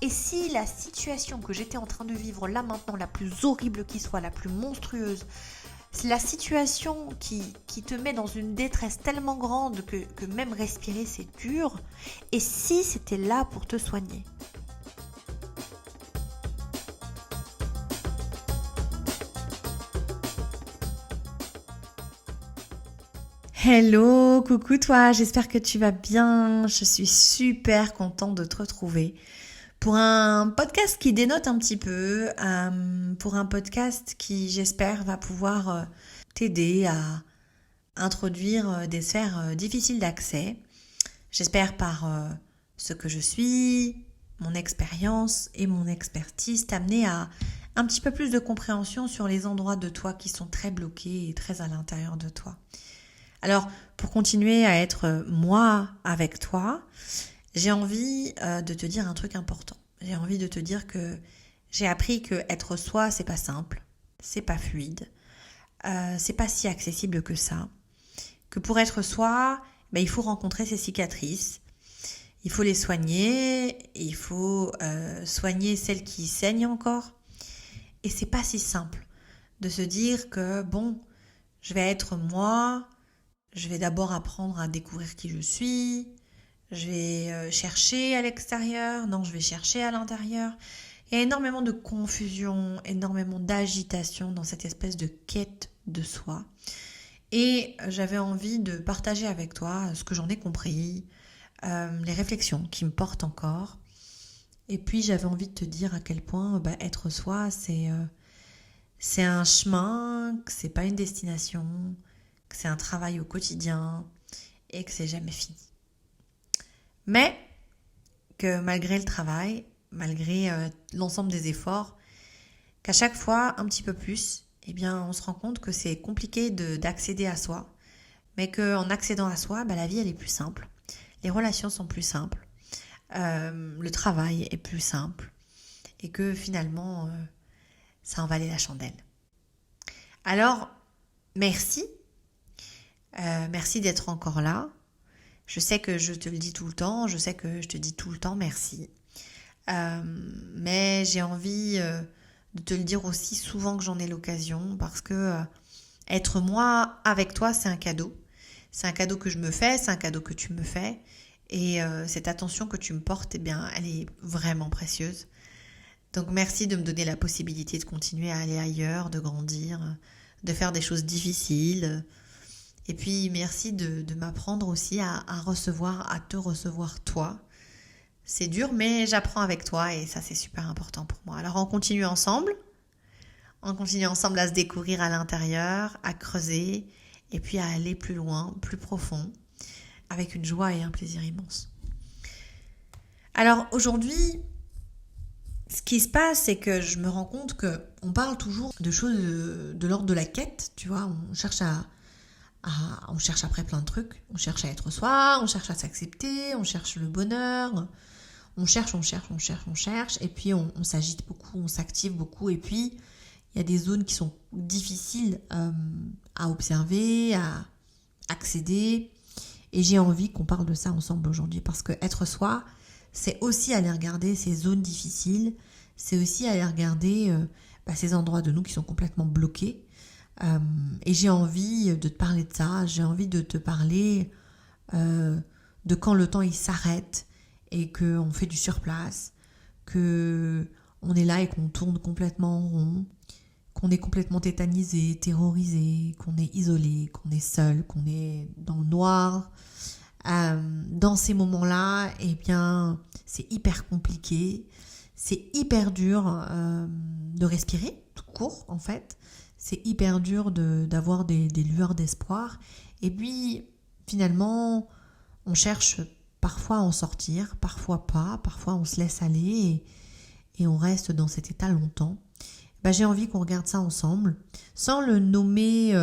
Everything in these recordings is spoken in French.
Et si la situation que j'étais en train de vivre là maintenant, la plus horrible qui soit, la plus monstrueuse, c'est la situation qui te met dans une détresse tellement grande que même respirer c'est dur, et si c'était là pour te soigner? Hello, coucou toi, j'espère que tu vas bien. Je suis super contente de te retrouver pour un podcast qui dénote un petit peu, pour un podcast qui, j'espère, va pouvoir t'aider à introduire des sphères difficiles d'accès. J'espère par ce que je suis, mon expérience et mon expertise, t'amener à un petit peu plus de compréhension sur les endroits de toi qui sont très bloqués et très à l'intérieur de toi. Alors, pour continuer à être moi avec toi, j'ai envie de te dire un truc important. J'ai envie de te dire que j'ai appris que être soi, c'est pas simple, c'est pas fluide, c'est pas si accessible que ça. Que pour être soi, il faut rencontrer ses cicatrices, il faut les soigner, il faut soigner celles qui saignent encore. Et c'est pas si simple de se dire que bon, je vais être moi. Je vais d'abord apprendre à découvrir qui je suis. Je vais chercher à l'extérieur. Non, je vais chercher à l'intérieur. Il y a énormément de confusion, énormément d'agitation dans cette espèce de quête de soi. Et j'avais envie de partager avec toi ce que j'en ai compris, les réflexions qui me portent encore. Et puis j'avais envie de te dire à quel point être soi, c'est un chemin, que c'est pas une destination, que c'est un travail au quotidien et que c'est jamais fini. Mais que malgré le travail, malgré l'ensemble des efforts, qu'à chaque fois un petit peu plus, on se rend compte que c'est compliqué d'accéder à soi, mais qu'en accédant à soi, la vie elle est plus simple, les relations sont plus simples, le travail est plus simple et que finalement ça en valait la chandelle. Alors, merci. Merci d'être encore là. Je sais que je te le dis tout le temps, je sais que je te dis tout le temps merci. Mais j'ai envie de te le dire aussi souvent que j'en ai l'occasion parce que être moi avec toi, c'est un cadeau. C'est un cadeau que je me fais, c'est un cadeau que tu me fais. Et cette attention que tu me portes, elle est vraiment précieuse. Donc merci de me donner la possibilité de continuer à aller ailleurs, de grandir, de faire des choses difficiles. Et puis merci de m'apprendre aussi à recevoir, à te recevoir toi. C'est dur mais j'apprends avec toi et ça c'est super important pour moi. Alors on continue ensemble à se découvrir à l'intérieur, à creuser et puis à aller plus loin, plus profond, avec une joie et un plaisir immense. Alors aujourd'hui, ce qui se passe, c'est que je me rends compte qu'on parle toujours de choses de l'ordre de la quête, tu vois, on cherche après plein de trucs. On cherche à être soi, on cherche à s'accepter, on cherche le bonheur. On cherche. Et puis on s'agite beaucoup, on s'active beaucoup. Et puis il y a des zones qui sont difficiles à observer, à accéder. Et j'ai envie qu'on parle de ça ensemble aujourd'hui. Parce que être soi, c'est aussi aller regarder ces zones difficiles. C'est aussi aller regarder ces endroits de nous qui sont complètement bloqués. Et j'ai envie de te parler de ça, j'ai envie de te parler de quand le temps il s'arrête et qu'on fait du surplace, qu'on est là et qu'on tourne complètement en rond, qu'on est complètement tétanisé, terrorisé, qu'on est isolé, qu'on est seul, qu'on est dans le noir. Dans ces moments-là, c'est hyper compliqué, c'est hyper dur de respirer, tout court en fait. C'est hyper dur d'avoir des lueurs d'espoir. Et puis, finalement, on cherche parfois à en sortir, parfois pas, parfois on se laisse aller et on reste dans cet état longtemps. J'ai envie qu'on regarde ça ensemble, sans le nommer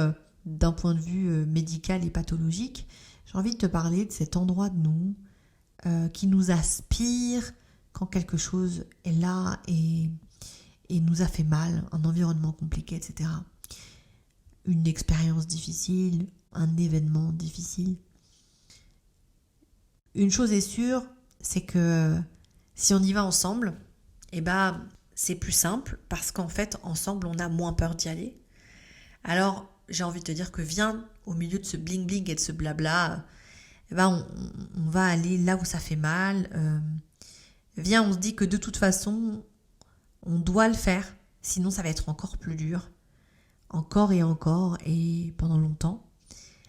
d'un point de vue médical et pathologique. J'ai envie de te parler de cet endroit de nous qui nous aspire quand quelque chose est là et nous a fait mal, un environnement compliqué, etc. Une expérience difficile, un événement difficile. Une chose est sûre, c'est que si on y va ensemble, et bah c'est plus simple parce qu'en fait, ensemble, on a moins peur d'y aller. Alors, j'ai envie de te dire que viens au milieu de ce bling-bling et de ce blabla, on va aller là où ça fait mal. Viens, on se dit que de toute façon, on doit le faire, sinon ça va être encore plus dur, encore et pendant longtemps.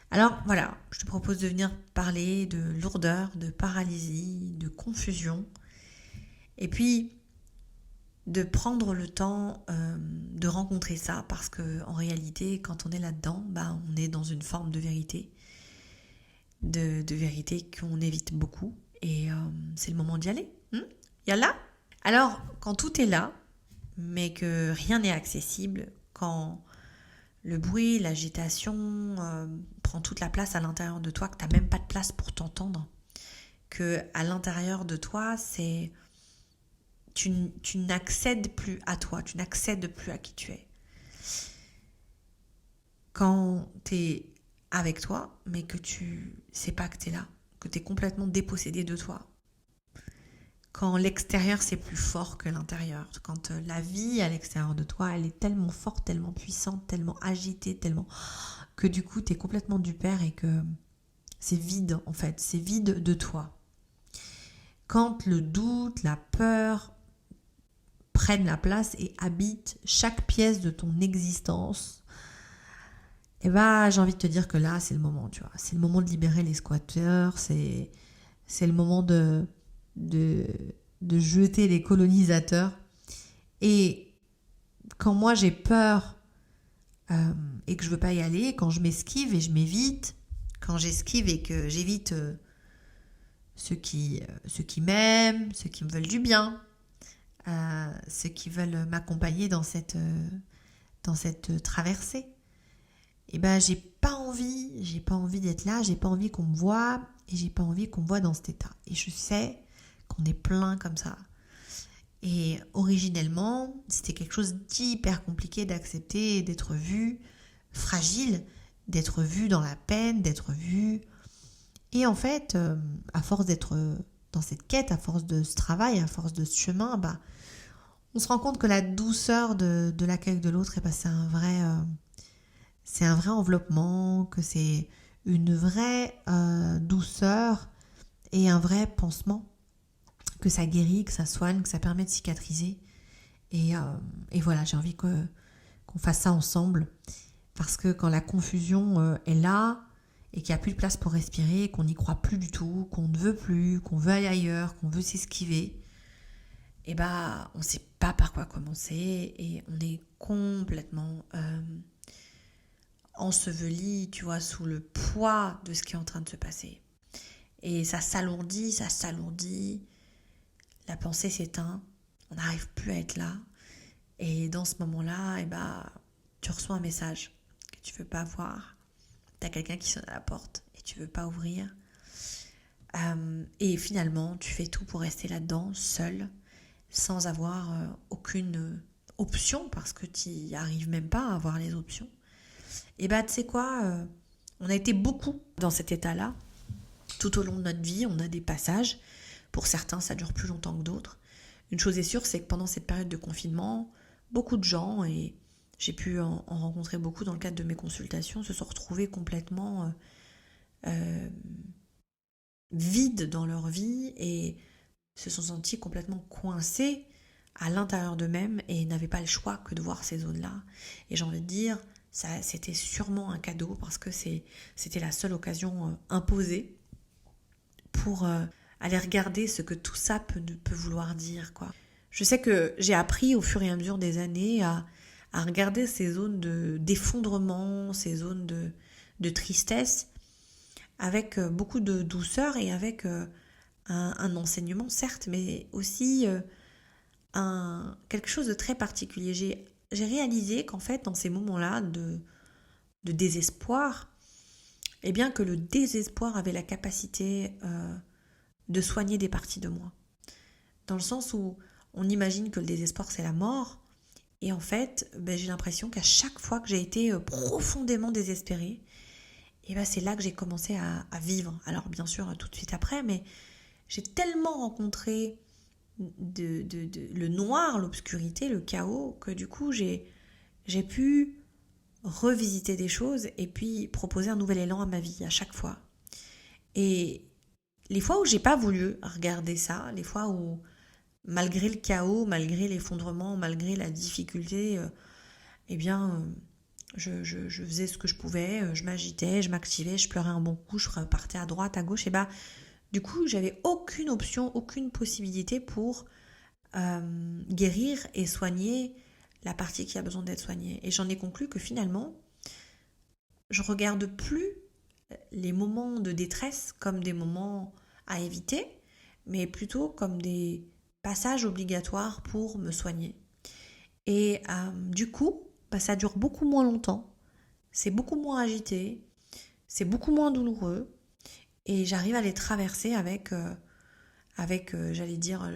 Alors voilà, je te propose de venir parler de lourdeur, de paralysie, de confusion, et puis de prendre le temps de rencontrer ça, parce que en réalité, quand on est là-dedans, on est dans une forme de vérité, de vérité qu'on évite beaucoup, et c'est le moment d'y aller. Y a là. Alors, quand tout est là, mais que rien n'est accessible, quand le bruit, l'agitation prend toute la place à l'intérieur de toi, que tu n'as même pas de place pour t'entendre, que à l'intérieur de toi, tu n'accèdes plus à toi, tu n'accèdes plus à qui tu es. Quand tu es avec toi, mais que tu sais pas que tu es là, que tu es complètement dépossédé de toi, quand l'extérieur c'est plus fort que l'intérieur, quand la vie à l'extérieur de toi elle est tellement forte, tellement puissante, tellement agitée, tellement que du coup tu es complètement du père et que c'est vide en fait, c'est vide de toi. Quand le doute, la peur prennent la place et habitent chaque pièce de ton existence, et j'ai envie de te dire que là c'est le moment, tu vois, c'est le moment de libérer les squatteurs, c'est le moment de jeter les colonisateurs. Et quand moi j'ai peur et que je veux pas y aller, quand je m'esquive et je m'évite, quand j'esquive et que j'évite ceux qui m'aiment, ceux qui me veulent du bien, ceux qui veulent m'accompagner dans cette traversée, et j'ai pas envie d'être là, j'ai pas envie qu'on me voie et j'ai pas envie qu'on me voie dans cet état. Et je sais qu'on est plein comme ça. Et originellement, c'était quelque chose d'hyper compliqué d'accepter, d'être vu fragile, d'être vu dans la peine, d'être vu. Et en fait, à force d'être dans cette quête, à force de ce travail, à force de ce chemin, on se rend compte que la douceur de l'accueil de l'autre, c'est un vrai enveloppement, que c'est une vraie douceur et un vrai pansement, que ça guérit, que ça soigne, que ça permet de cicatriser. Et voilà, j'ai envie qu'on fasse ça ensemble, parce que quand la confusion est là et qu'il n'y a plus de place pour respirer, qu'on n'y croit plus du tout, qu'on ne veut plus, qu'on veut aller ailleurs, qu'on veut s'esquiver, on ne sait pas par quoi commencer et on est complètement enseveli, tu vois, sous le poids de ce qui est en train de se passer. Et ça s'alourdit, la pensée s'éteint, on n'arrive plus à être là. Et dans ce moment-là, tu reçois un message que tu veux pas voir. T'as quelqu'un qui sonne à la porte et tu veux pas ouvrir. Et finalement, tu fais tout pour rester là-dedans, seul, sans avoir aucune option, parce que tu n'y arrives même pas à avoir les options. Et tu sais quoi, on a été beaucoup dans cet état-là. Tout au long de notre vie, on a des passages. Pour certains, ça dure plus longtemps que d'autres. Une chose est sûre, c'est que pendant cette période de confinement, beaucoup de gens, et j'ai pu en rencontrer beaucoup dans le cadre de mes consultations, se sont retrouvés complètement vides dans leur vie et se sont sentis complètement coincés à l'intérieur d'eux-mêmes et n'avaient pas le choix que de voir ces zones-là. Et j'ai envie de dire, ça, c'était sûrement un cadeau, parce que c'était la seule occasion imposée pour aller regarder ce que tout ça peut vouloir dire, quoi. Je sais que j'ai appris au fur et à mesure des années à regarder ces zones d'effondrement, ces zones de tristesse, avec beaucoup de douceur et avec un enseignement, certes, mais aussi quelque chose de très particulier. J'ai réalisé qu'en fait, dans ces moments-là de désespoir, eh bien que le désespoir avait la capacité de soigner des parties de moi. Dans le sens où on imagine que le désespoir, c'est la mort. Et en fait, j'ai l'impression qu'à chaque fois que j'ai été profondément désespérée, c'est là que j'ai commencé à vivre. Alors bien sûr, tout de suite après, mais j'ai tellement rencontré le noir, l'obscurité, le chaos, que du coup j'ai pu revisiter des choses et puis proposer un nouvel élan à ma vie à chaque fois. Et les fois où j'ai pas voulu regarder ça, les fois où malgré le chaos, malgré l'effondrement, malgré la difficulté, je faisais ce que je pouvais, je m'agitais, je m'activais, je pleurais un bon coup, je repartais à droite, à gauche, et du coup, j'avais aucune option, aucune possibilité pour guérir et soigner la partie qui a besoin d'être soignée. Et j'en ai conclu que finalement, je regarde plus les moments de détresse comme des moments à éviter, mais plutôt comme des passages obligatoires pour me soigner. Et du coup, ça dure beaucoup moins longtemps, c'est beaucoup moins agité, c'est beaucoup moins douloureux, et j'arrive à les traverser avec j'allais dire,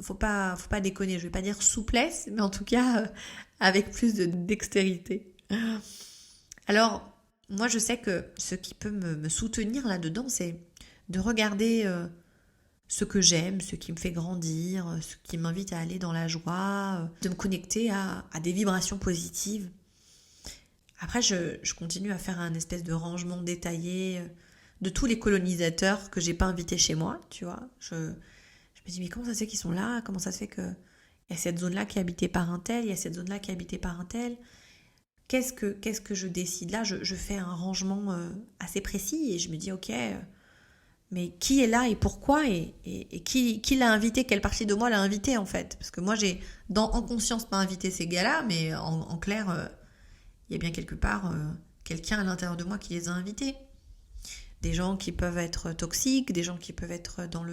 faut pas déconner, je vais pas dire souplesse, mais en tout cas avec plus de dextérité. Alors, moi je sais que ce qui peut me soutenir là-dedans, c'est de regarder ce que j'aime, ce qui me fait grandir, ce qui m'invite à aller dans la joie, de me connecter à des vibrations positives. Après, je continue à faire un espèce de rangement détaillé de tous les colonisateurs que j'ai pas invités chez moi, tu vois. Je me dis, mais comment ça se fait qu'ils sont là? Comment ça se fait qu'il y a cette zone-là qui est habitée par un tel, il y a cette zone-là qui est habitée par un tel? Qu'est-ce que je décide là? Je fais un rangement assez précis et je me dis, ok, mais qui est là et pourquoi et qui l'a invité? Quelle partie de moi l'a invité en fait? Parce que moi, j'ai en conscience pas invité ces gars-là, mais en clair, il y a bien quelque part quelqu'un à l'intérieur de moi qui les a invités. Des gens qui peuvent être toxiques, des gens qui peuvent être dans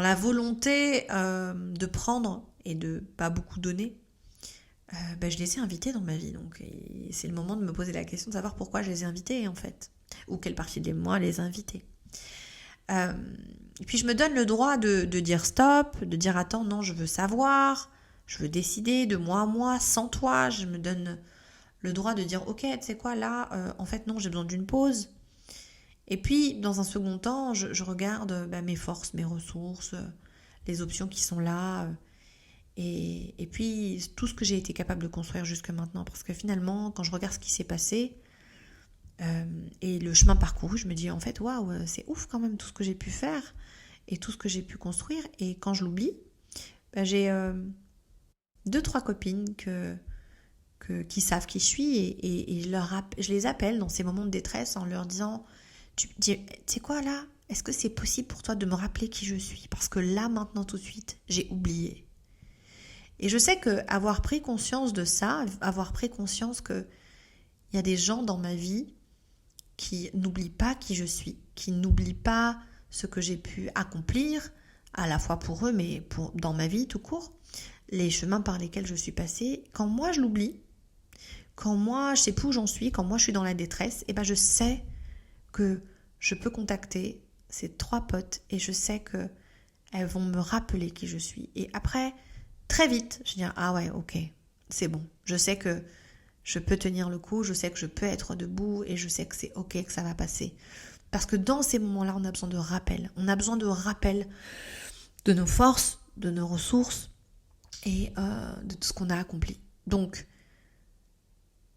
la volonté de prendre et de pas beaucoup donner. Je les ai invités dans ma vie, donc c'est le moment de me poser la question de savoir pourquoi je les ai invités en fait, ou quelle partie de moi les a invités. Et puis je me donne le droit de dire stop, de dire attends, non, je veux savoir, je veux décider de moi à moi, sans toi. Je me donne le droit de dire ok, tu sais quoi, là, en fait non, j'ai besoin d'une pause. Et puis dans un second temps, je regarde mes forces, mes ressources, les options qui sont là, et puis tout ce que j'ai été capable de construire jusque maintenant. Parce que finalement, quand je regarde ce qui s'est passé et le chemin parcouru, je me dis en fait waouh, c'est ouf quand même tout ce que j'ai pu faire et tout ce que j'ai pu construire. Et quand je l'oublie, j'ai 2-3 copines qui savent qui je suis et je les appelle dans ces moments de détresse en leur disant tu sais quoi là, est-ce que c'est possible pour toi de me rappeler qui je suis? Parce que là maintenant tout de suite j'ai oublié. Et je sais que avoir pris conscience de ça, avoir pris conscience que il y a des gens dans ma vie qui n'oublient pas qui je suis, qui n'oublient pas ce que j'ai pu accomplir, à la fois pour eux mais dans ma vie tout court, les chemins par lesquels je suis passée. Quand moi je l'oublie, quand moi je sais plus où j'en suis, quand moi je suis dans la détresse, je sais que je peux contacter ces 3 potes et je sais que elles vont me rappeler qui je suis. Et après, très vite, je dis ah ouais, ok, c'est bon. Je sais que je peux tenir le coup, je sais que je peux être debout et je sais que c'est ok, que ça va passer. Parce que dans ces moments-là, on a besoin de rappel. On a besoin de rappel de nos forces, de nos ressources et de tout ce qu'on a accompli. Donc,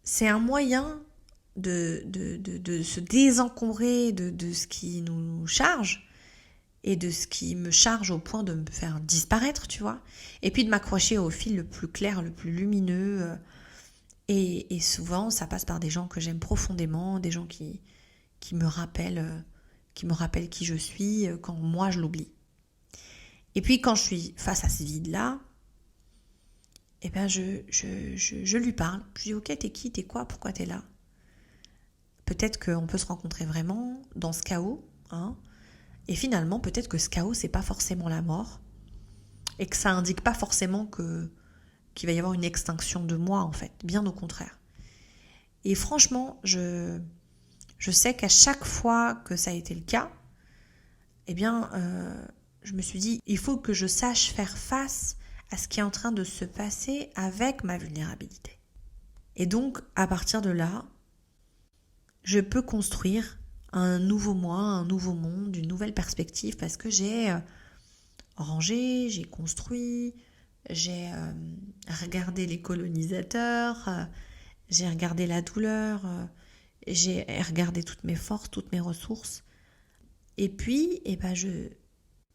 c'est un moyen de se désencombrer de ce qui nous charge et de ce qui me charge au point de me faire disparaître, tu vois. Et puis de m'accrocher au fil le plus clair, le plus lumineux. Et souvent, ça passe par des gens que j'aime profondément, des gens qui me rappellent qui je suis quand moi je l'oublie. Et puis quand je suis face à ce vide-là, je lui parle. Je lui dis ok, t'es qui, t'es quoi, pourquoi t'es là? Peut-être qu'on peut se rencontrer vraiment dans ce chaos, hein. Et finalement, peut-être que ce chaos, c'est pas forcément la mort, et que ça indique pas forcément qu'il va y avoir une extinction de moi, en fait. Bien au contraire. Et franchement, je sais qu'à chaque fois que ça a été le cas, je me suis dit, il faut que je sache faire face à ce qui est en train de se passer avec ma vulnérabilité. Et donc, à partir de là, je peux construire un nouveau moi, un nouveau monde, une nouvelle perspective parce que j'ai rangé, j'ai construit, j'ai regardé les colonisateurs, j'ai regardé la douleur, j'ai regardé toutes mes forces, toutes mes ressources. Et puis,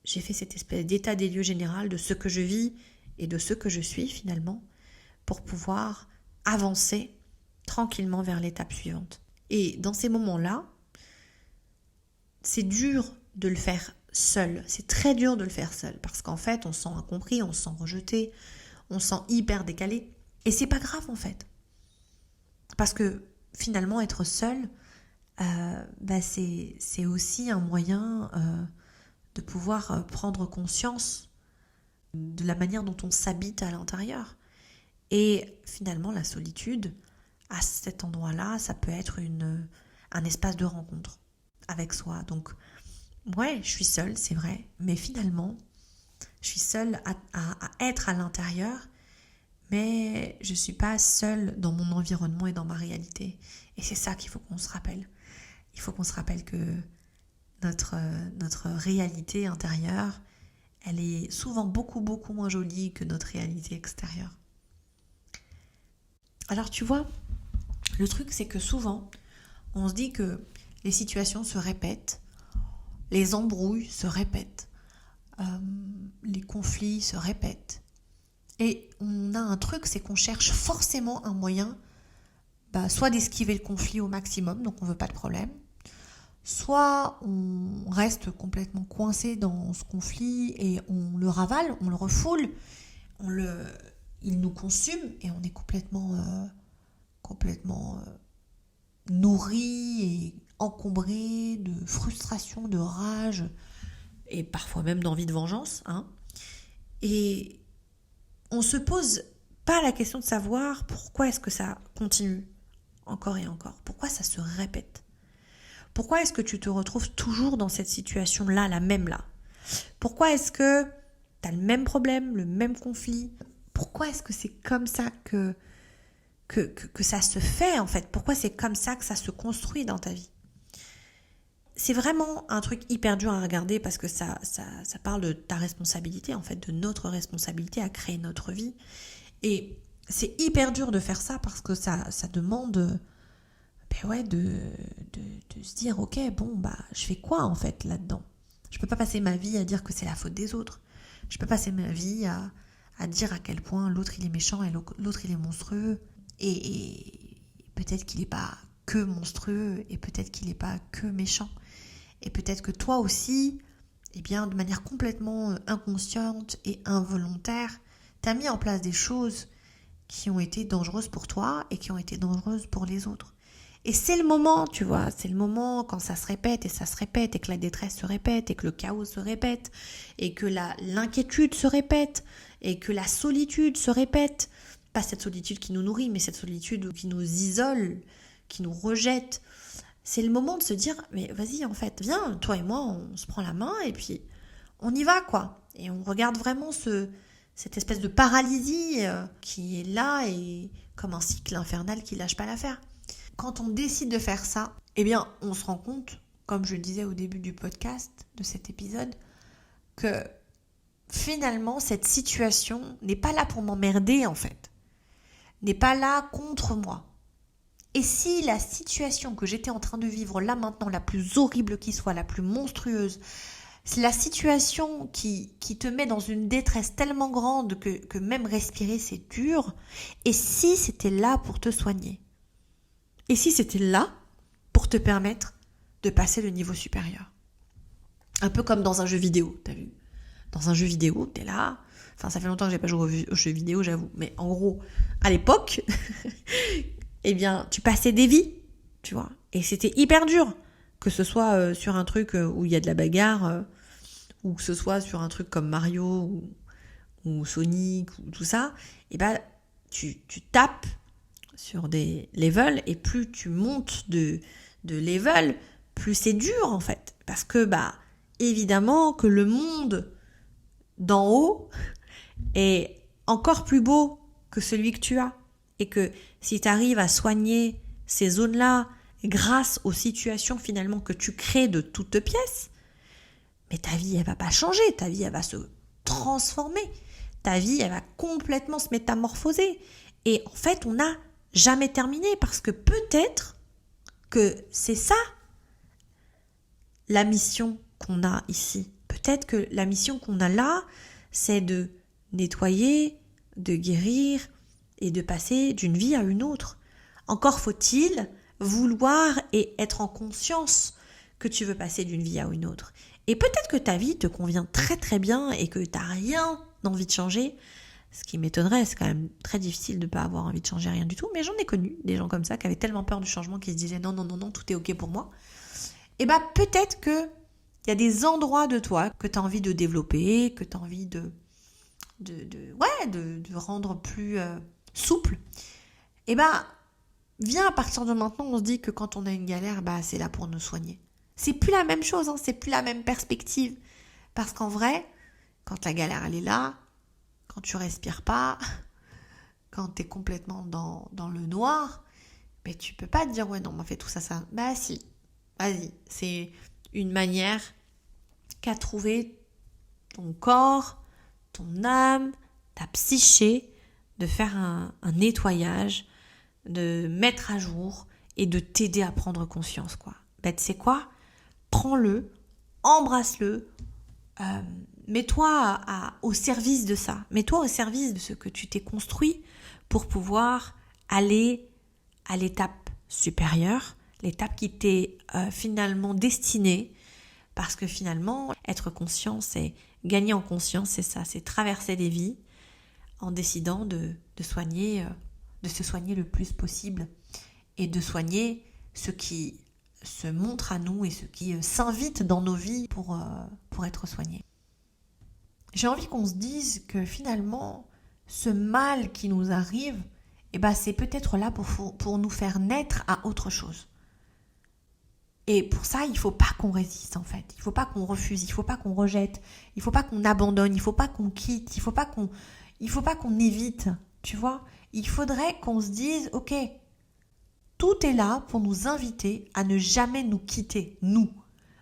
j'ai fait cette espèce d'état des lieux général de ce que je vis et de ce que je suis finalement pour pouvoir avancer tranquillement vers l'étape suivante. Et dans ces moments-là, c'est dur de le faire seul. C'est très dur de le faire seul parce qu'en fait, on se sent incompris, on se sent rejeté, on se sent hyper décalé. Et c'est pas grave en fait. Parce que finalement, être seul, c'est aussi un moyen de pouvoir prendre conscience de la manière dont on s'habite à l'intérieur. Et finalement, la solitude, à cet endroit-là, ça peut être un espace de rencontre avec soi. Donc, ouais, je suis seule, c'est vrai, mais finalement, je suis seule à être à l'intérieur, mais je ne suis pas seule dans mon environnement et dans ma réalité. Et c'est ça qu'il faut qu'on se rappelle. Il faut qu'on se rappelle que notre réalité intérieure, elle est souvent beaucoup, beaucoup moins jolie que notre réalité extérieure. Alors tu vois, le truc c'est que souvent, on se dit que les situations se répètent, les embrouilles se répètent, les conflits se répètent. Et on a un truc, c'est qu'on cherche forcément un moyen, soit d'esquiver le conflit au maximum, donc on ne veut pas de problème, soit on reste complètement coincé dans ce conflit et on le ravale, on le refoule, il nous consume et on est complètement nourri et encombré de frustration, de rage et parfois même d'envie de vengeance. Et on se pose pas la question de savoir pourquoi est-ce que ça continue encore et encore, pourquoi ça se répète. Pourquoi est-ce que tu te retrouves toujours dans cette situation-là, la même là? Pourquoi est-ce que tu as le même problème, le même conflit? Pourquoi est-ce que c'est comme ça que ça se fait en fait? Pourquoi c'est comme ça que ça se construit dans ta vie? C'est vraiment un truc hyper dur à regarder parce que ça parle de ta responsabilité, en fait, de notre responsabilité à créer notre vie. Et c'est hyper dur de faire ça parce que ça demande de se dire ok, je fais quoi en fait là-dedans? Je peux pas passer ma vie à dire que c'est la faute des autres. Je peux passer ma vie à dire à quel point l'autre il est méchant et l'autre il est monstrueux. Et peut-être qu'il n'est pas que monstrueux et peut-être qu'il n'est pas que méchant. Et peut-être que toi aussi, de manière complètement inconsciente et involontaire, tu as mis en place des choses qui ont été dangereuses pour toi et qui ont été dangereuses pour les autres. Et c'est le moment, tu vois, c'est le moment quand ça se répète et que la détresse se répète et que le chaos se répète et que l'inquiétude se répète et que la solitude se répète. Pas cette solitude qui nous nourrit, mais cette solitude qui nous isole, qui nous rejette. C'est le moment de se dire, mais vas-y en fait, viens, toi et moi, on se prend la main et puis on y va quoi. Et on regarde vraiment cette espèce de paralysie qui est là et comme un cycle infernal qui lâche pas l'affaire. Quand on décide de faire ça, on se rend compte, comme je le disais au début du podcast, de cet épisode, que finalement, cette situation n'est pas là pour m'emmerder, en fait. N'est pas là contre moi. Et si la situation que j'étais en train de vivre là maintenant, la plus horrible qui soit, la plus monstrueuse, c'est la situation qui te met dans une détresse tellement grande que même respirer, c'est dur, et si c'était là pour te soigner? Et si c'était là pour te permettre de passer le niveau supérieur? Un peu comme dans un jeu vidéo, t'as vu? Dans un jeu vidéo, t'es là. Enfin, ça fait longtemps que j'ai pas joué aux jeux vidéo, j'avoue. Mais en gros, à l'époque, tu passais des vies, tu vois. Et c'était hyper dur. Que ce soit sur un truc où il y a de la bagarre, ou que ce soit sur un truc comme Mario ou Sonic ou tout ça, tu tapes sur des levels et plus tu montes de level, plus c'est dur en fait. Parce que évidemment que le monde d'en haut est encore plus beau que celui que tu as. Et que si tu arrives à soigner ces zones-là grâce aux situations finalement que tu crées de toutes pièces, mais ta vie, elle va pas changer, ta vie, elle va se transformer, ta vie, elle va complètement se métamorphoser. Et en fait, on n'a jamais terminé parce que peut-être que c'est ça la mission qu'on a ici. Peut-être que la mission qu'on a là, c'est de nettoyer, de guérir et de passer d'une vie à une autre. Encore faut-il vouloir et être en conscience que tu veux passer d'une vie à une autre. Et peut-être que ta vie te convient très très bien et que tu n'as rien envie de changer. Ce qui m'étonnerait, c'est quand même très difficile de ne pas avoir envie de changer rien du tout. Mais j'en ai connu des gens comme ça qui avaient tellement peur du changement qu'ils se disaient non, non, non, non, tout est ok pour moi. Et bien peut-être qu'il y a des endroits de toi que tu as envie de développer, que tu as envie de rendre plus souple. Et bien, viens à partir de maintenant, on se dit que quand on a une galère, c'est là pour nous soigner. C'est plus la même chose, c'est plus la même perspective. Parce qu'en vrai, quand la galère elle est là, quand tu respires pas, quand tu es complètement dans le noir, mais tu peux pas te dire ouais non, on fait tout ça. Si, vas-y, c'est une manière qu'a trouvé ton corps, ton âme, ta psyché, de faire un nettoyage, de mettre à jour et de t'aider à prendre conscience, quoi. Tu sais quoi ? Prends-le, embrasse-le, mets-toi au service de ça. Mets-toi au service de ce que tu t'es construit pour pouvoir aller à l'étape supérieure, l'étape qui t'est finalement destinée. Parce que finalement, être conscient, c'est gagner en conscience, c'est ça, c'est traverser des vies en décidant de se soigner le plus possible et de soigner ce qui se montre à nous et ce qui s'invite dans nos vies pour être soigné. J'ai envie qu'on se dise que finalement, ce mal qui nous arrive, c'est peut-être là pour nous faire naître à autre chose. Et pour ça, il ne faut pas qu'on résiste en fait. Il ne faut pas qu'on refuse, il ne faut pas qu'on rejette, il ne faut pas qu'on abandonne, il ne faut pas qu'on quitte, il ne faut pas qu'on évite, tu vois. Il faudrait qu'on se dise, ok, tout est là pour nous inviter à ne jamais nous quitter, nous.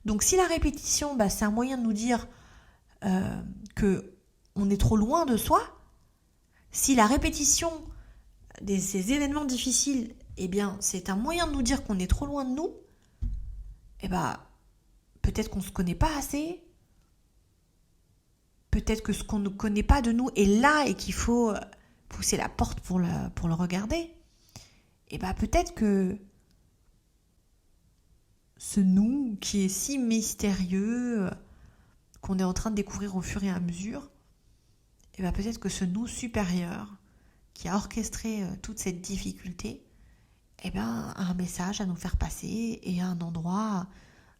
Donc si la répétition, c'est un moyen de nous dire que on est trop loin de soi, si la répétition de ces événements difficiles, c'est un moyen de nous dire qu'on est trop loin de nous, peut-être qu'on ne se connaît pas assez, peut-être que ce qu'on ne connaît pas de nous est là et qu'il faut pousser la porte pour le regarder. Peut-être que ce nous qui est si mystérieux, qu'on est en train de découvrir au fur et à mesure, peut-être que ce nous supérieur qui a orchestré toute cette difficulté, a un message à nous faire passer et un endroit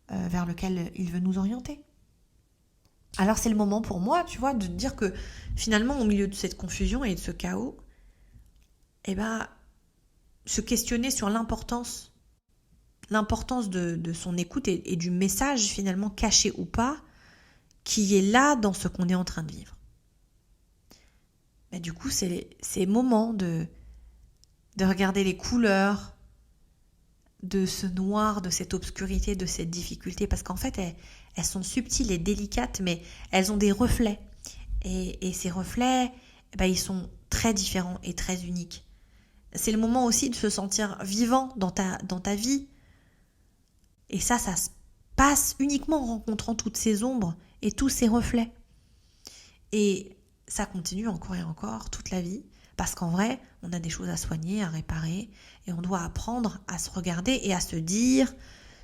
vers lequel il veut nous orienter. Alors c'est le moment pour moi, tu vois, de dire que finalement au milieu de cette confusion et de ce chaos, se questionner sur l'importance de son écoute et du message finalement caché ou pas qui est là dans ce qu'on est en train de vivre. Du coup, c'est moment de regarder les couleurs de ce noir, de cette obscurité, de cette difficulté, parce qu'en fait, elles sont subtiles et délicates, mais elles ont des reflets. Et ces reflets, ils sont très différents et très uniques. C'est le moment aussi de se sentir vivant dans ta vie. Et ça se passe uniquement en rencontrant toutes ces ombres et tous ces reflets. Et ça continue encore et encore toute la vie, parce qu'en vrai, on a des choses à soigner, à réparer, et on doit apprendre à se regarder et à se dire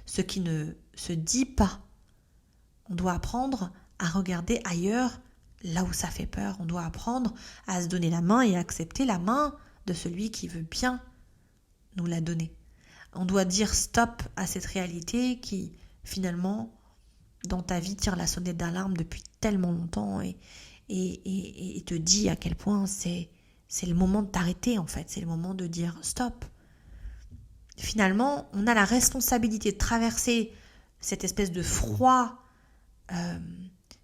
ce qui ne se dit pas. On doit apprendre à regarder ailleurs, là où ça fait peur. On doit apprendre à se donner la main et à accepter la main de celui qui veut bien nous la donner. On doit dire stop à cette réalité qui, finalement, dans ta vie, tire la sonnette d'alarme depuis tellement longtemps et te dit à quel point c'est le moment de t'arrêter, en fait. C'est le moment de dire stop. Finalement, on a la responsabilité de traverser cette espèce de froid,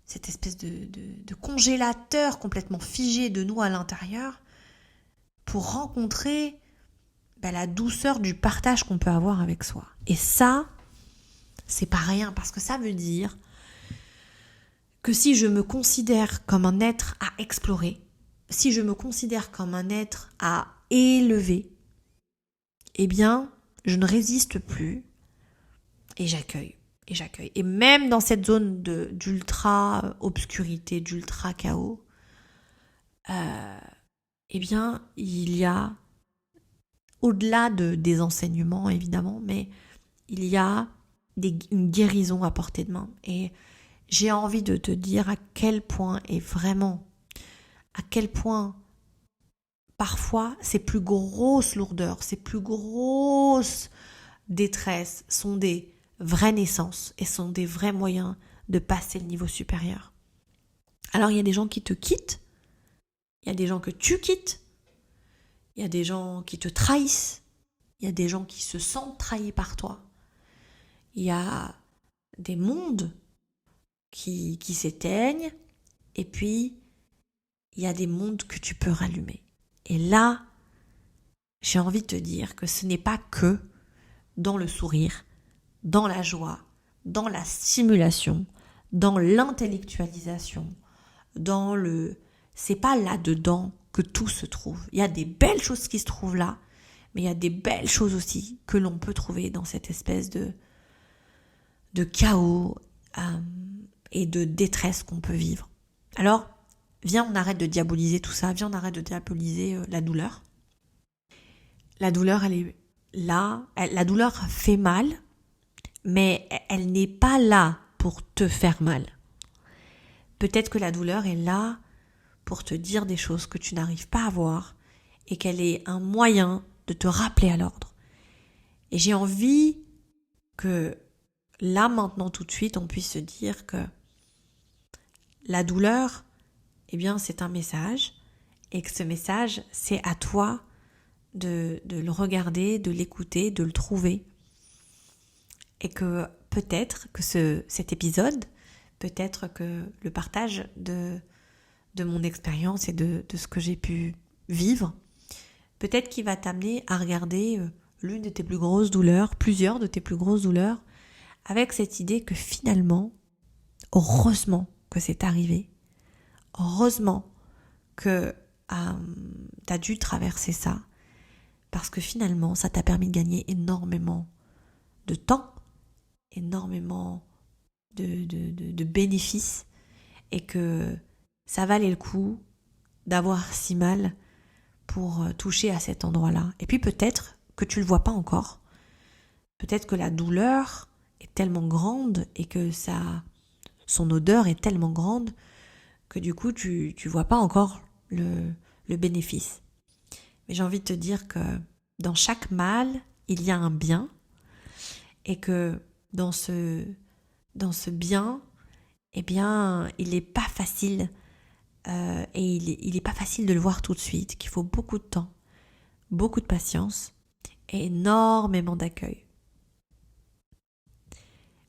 cette espèce de congélateur complètement figé de nous à l'intérieur pour rencontrer la douceur du partage qu'on peut avoir avec soi. Et ça, c'est pas rien, parce que ça veut dire que si je me considère comme un être à explorer, si je me considère comme un être à élever, eh bien, je ne résiste plus et j'accueille. Et même dans cette zone d'ultra obscurité, d'ultra chaos, eh bien, il y a, au-delà des enseignements évidemment, mais il y a une guérison à portée de main. Et j'ai envie de te dire à quel point parfois ces plus grosses lourdeurs, ces plus grosses détresses sont des vraies naissances et sont des vrais moyens de passer le niveau supérieur. Alors il y a des gens qui te quittent, il y a des gens que tu quittes, il y a des gens qui te trahissent, il y a des gens qui se sentent trahis par toi, il y a des mondes qui s'éteignent, et puis il y a des mondes que tu peux rallumer. Et là, j'ai envie de te dire que ce n'est pas que dans le sourire, dans la joie, dans la stimulation, dans l'intellectualisation, c'est pas là-dedans que tout se trouve. Il y a des belles choses qui se trouvent là, mais il y a des belles choses aussi que l'on peut trouver dans cette espèce de chaos et de détresse qu'on peut vivre. Alors, viens, on arrête de diaboliser tout ça, viens, on arrête de diaboliser la douleur. La douleur, elle est là, la douleur fait mal, mais elle n'est pas là pour te faire mal. Peut-être que la douleur est là pour te dire des choses que tu n'arrives pas à voir et qu'elle est un moyen de te rappeler à l'ordre. Et j'ai envie que là, maintenant, tout de suite, on puisse se dire que la douleur, eh bien, c'est un message et que ce message, c'est à toi de le regarder, de l'écouter, de le trouver. Et que peut-être que cet épisode, peut-être que le partage de mon expérience et de ce que j'ai pu vivre, peut-être qu'il va t'amener à regarder l'une de tes plus grosses douleurs, plusieurs de tes plus grosses douleurs, avec cette idée que finalement, heureusement que c'est arrivé, heureusement que tu as dû traverser ça, parce que finalement, ça t'a permis de gagner énormément de temps, énormément de bénéfices, et que ça valait le coup d'avoir si mal pour toucher à cet endroit-là. Et puis peut-être que tu le vois pas encore. Peut-être que la douleur est tellement grande et que son odeur est tellement grande que du coup tu vois pas encore le bénéfice. Mais j'ai envie de te dire que dans chaque mal, il y a un bien, et que dans ce bien, eh bien, il n'est pas facile et il est pas facile de le voir tout de suite, qu'il faut beaucoup de temps, beaucoup de patience et énormément d'accueil.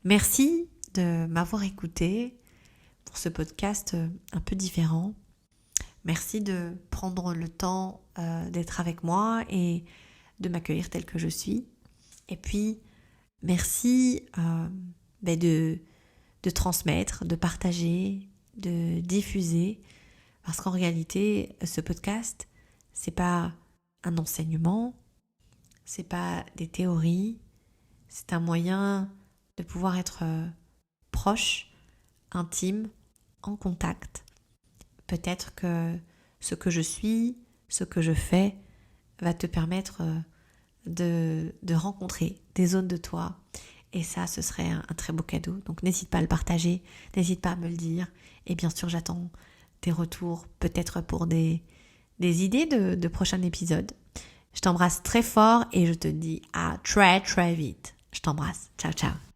Merci de m'avoir écouté pour ce podcast un peu différent. Merci de prendre le temps d'être avec moi et de m'accueillir telle que je suis. Et puis, merci de transmettre, de partager, de diffuser. Parce qu'en réalité, ce podcast, c'est pas un enseignement, c'est pas des théories, c'est un moyen de pouvoir être proche, intime, en contact. Peut-être que ce que je suis, ce que je fais, va te permettre de rencontrer des zones de toi. Et ça, ce serait un très beau cadeau. Donc n'hésite pas à le partager, n'hésite pas à me le dire. Et bien sûr, j'attends tes retours, peut-être pour des idées de prochains épisodes. Je t'embrasse très fort et je te dis à très très vite. Je t'embrasse. Ciao, ciao.